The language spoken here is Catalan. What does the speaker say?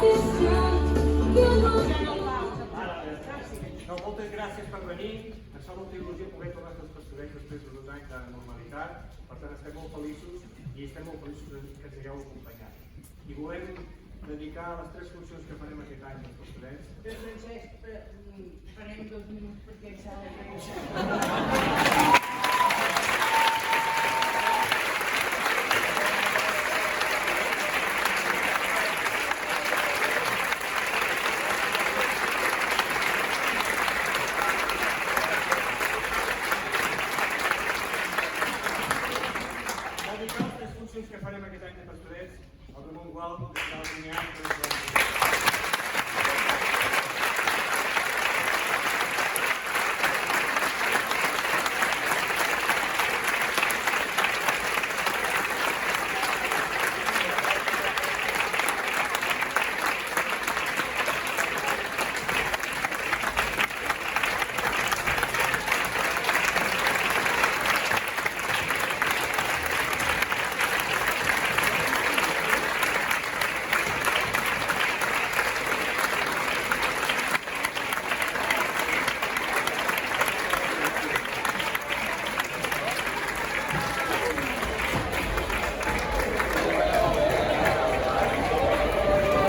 No, moltes gràcies per venir. Ens fa molta il·lusió poder tornar als Pastorets després de 2 anys de normalitat. Per tant, estem molt feliços i estem molt feliços que ens hagueu acompanyat. I volem dedicar les 3 funcions que farem aquest any als Pastorets. Però Francesc, farem 2 minuts perquè s'ha de rebaixar. Dedicar les 3 funcions que farem aquest any de Pastorets, el Ramon Gual, el de Minyà,